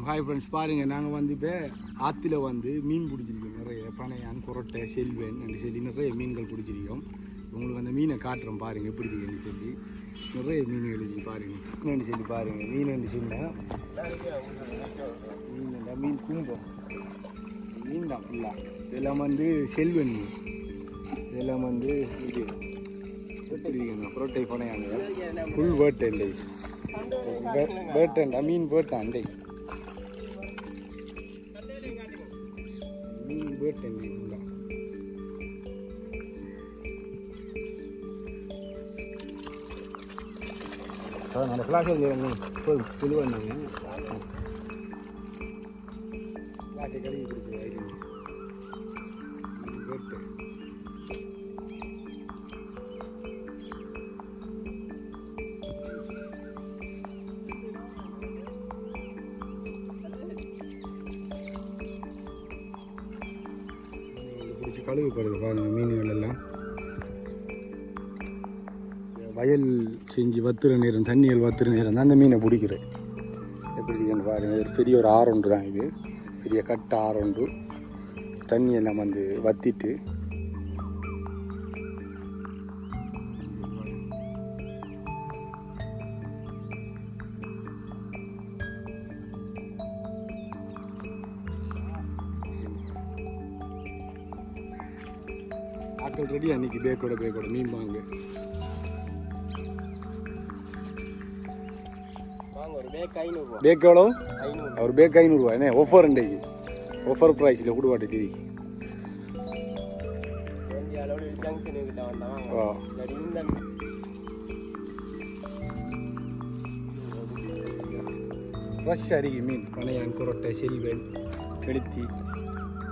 Hi friends, பாருங்கள் நாங்கள் வந்து இப்போ ஆற்றுல வந்து மீன் பிடிச்சிருக்கோம். நிறைய பனையான், குரட்டை, செல்வன் ரெண்டு சொல்லி நிறைய மீன்கள் பிடிச்சிருக்கோம். உங்களுக்கு அந்த மீனை காட்டுறோம் பாருங்கள் எப்படி இருக்குன்னு சொல்லி. நிறைய மீன்கள் இருக்குது பாருங்கள். மீன் சொல்லி பாருங்கள், மீன் சின்ன மீன் மீன் கும்பம் மீன் தான் ஃபுல்லாக. இதெல்லாம் வந்து செல்வன் மீன், இதெல்லாம் வந்து இது எப்படி இருக்குங்க புரோட்டை பனையாங்க ஃபுல் வேட்டை வேட்டண்டா மீன் வேட்டாண்டை மீன் வேட்டை நல்ல ஃப்ளாஷர் சொல்லுவாங்க ஃப்ளாஷை கழுவி கொடுக்குது வேட்டை. கழுவுப்படுது பாருங்கள் மீன்கள் எல்லாம். வயல் செஞ்சு வத்துற நேரம், தண்ணிகள் வத்துற நேரம் தான் அந்த மீனை பிடிக்கிறேன். எப்படி இருக்குன்னு பாருங்கள். இது பெரிய ஒரு ஆறொன்று தான், இது பெரிய கட்ட ஆறொன்று. தண்ணியெல்லாம் வந்து வத்திட்டு ஆட்கள் ரெடி. அன்றைக்கி பேக்கோட மீன் வாங்க பேக் எவ்வளோ? ஒரு பேக் 500 ரூபா. என்ன ஆஃபர் இன்றைக்கு? ஆஃபர் ப்ரைஸில் கொடுவாட்டு கிரி. ஃப்ரெஷ் அரிக்கி மீன், பனையான், குரட்டை, செல்வன், கெளுத்தி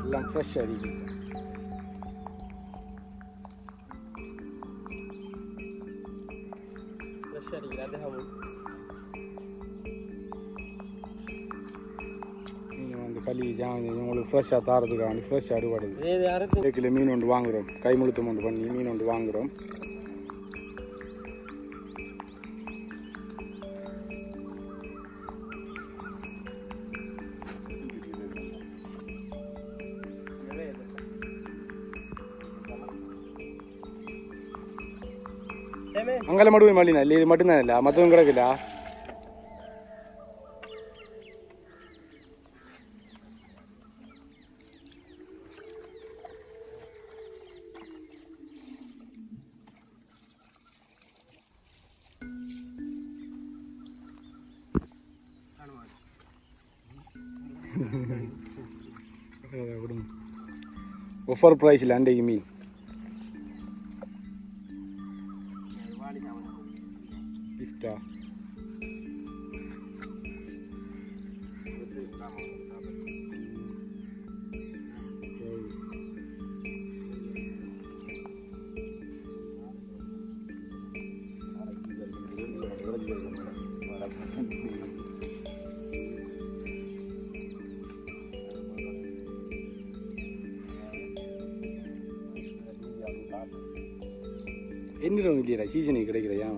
எல்லாம் ஃப்ரெஷ் அரிக்கி. நீங்கள் வந்து களி ஜாமி உங்களுக்கு ஃப்ரெஷ்ஷாக தாரதுக்காக ஃப்ரெஷ்ஷாக அடுபாடுது. கிலோ மீன் ஒன்று வாங்குகிறோம், கை முழுத்தம் ஒன்று பண்ணி மீன் ஒன்று வாங்குகிறோம். அங்கெல்லாம் மட்டும் மல்லினா இல்லை, இது மட்டும்தான் இல்லை, மற்றவங்க கிடக்குல்ல. ஆஃபர் ப்ரைஸில் அன்றைக்கு மீன் கிஃப்டா. என்னிடம் இல்லையா சீசனுக்கு கிடைக்கிறையா?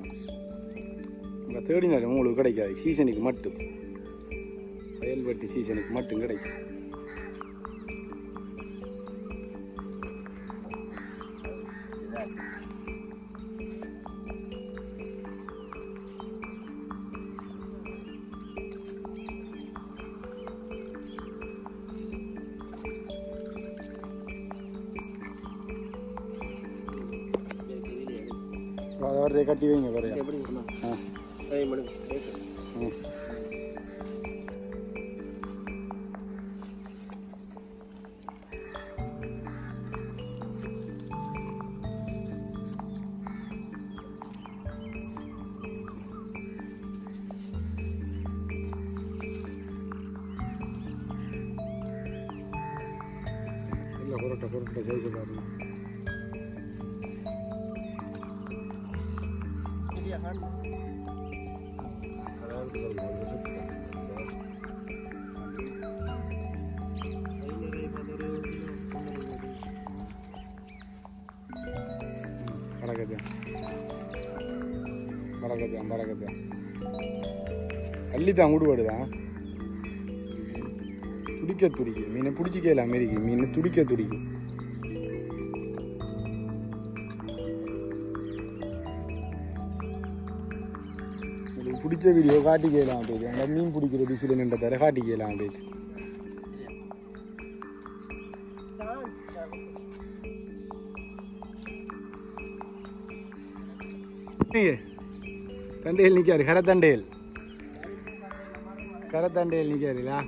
உங்கள் தேடினாலும் உங்களுக்கு கிடைக்காது. சீசனுக்கு மட்டும், வயல்வெட்டி சீசனுக்கு மட்டும் கிடைக்கும். அதை கட்டி வைங்க வரையா. இல்லை பொருட்டை செய்து பாருங்க. பறக்கத்தான் கள்ளி தான் ஊடுபாடு தான். துடிக்க துடிக்கும் மீனை பிடிச்சிக்கலாம் அமெரிக்க மீன் துடிக்க துடிக்கும். உங்களுக்கு பிடிச்ச வீடியோ காட்டிக்கலாம் அப்படியே அந்த மீன் பிடிக்கிற டிஷ்ஷில் நின்ற தர காட்டிக்கலாம் அப்படியே. தண்டையில் நிற்காரு கரத்தண்டையில் நிற்காருங்களா?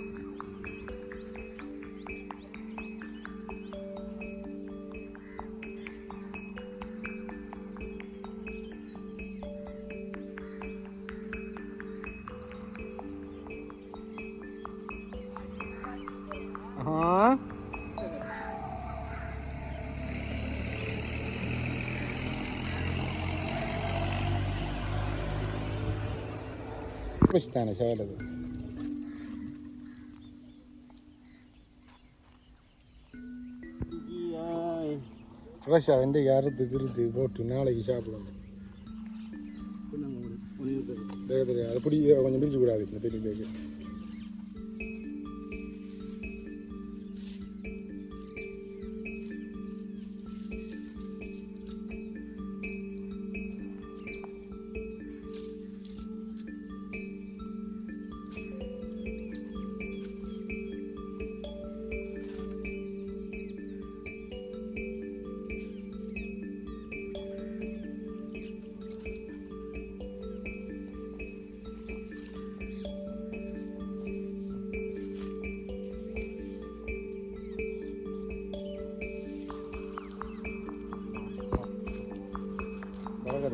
தானே சேலது ஃப்ரெஷ்ஷாக வெண்டைக்கு அறுத்து கிறுத்து போட்டு நாளைக்கு சாப்பிடணும். அது பிடி கொஞ்சம் பிரிச்சு கூடாது இந்த பெரிய பேக்கு.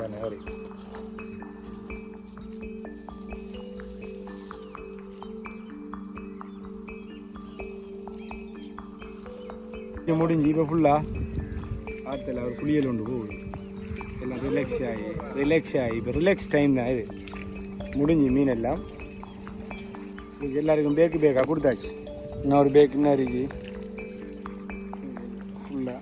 தானே வரி முடிஞ்சு இப்போ ஃபுல்லாக ஆற்றுல ஒரு குளியல் ஒன்று போகுது. எல்லாம் ரிலாக்ஸ் ஆகி இப்போ ரிலாக்ஸ் டைம் தான் இது. முடிஞ்சு மீன் எல்லாம் எல்லாருக்கும் பேக்காக கொடுத்தாச்சு. இன்னொரு பேக்கு இன்னும் இருக்கு ஃபுல்லாக.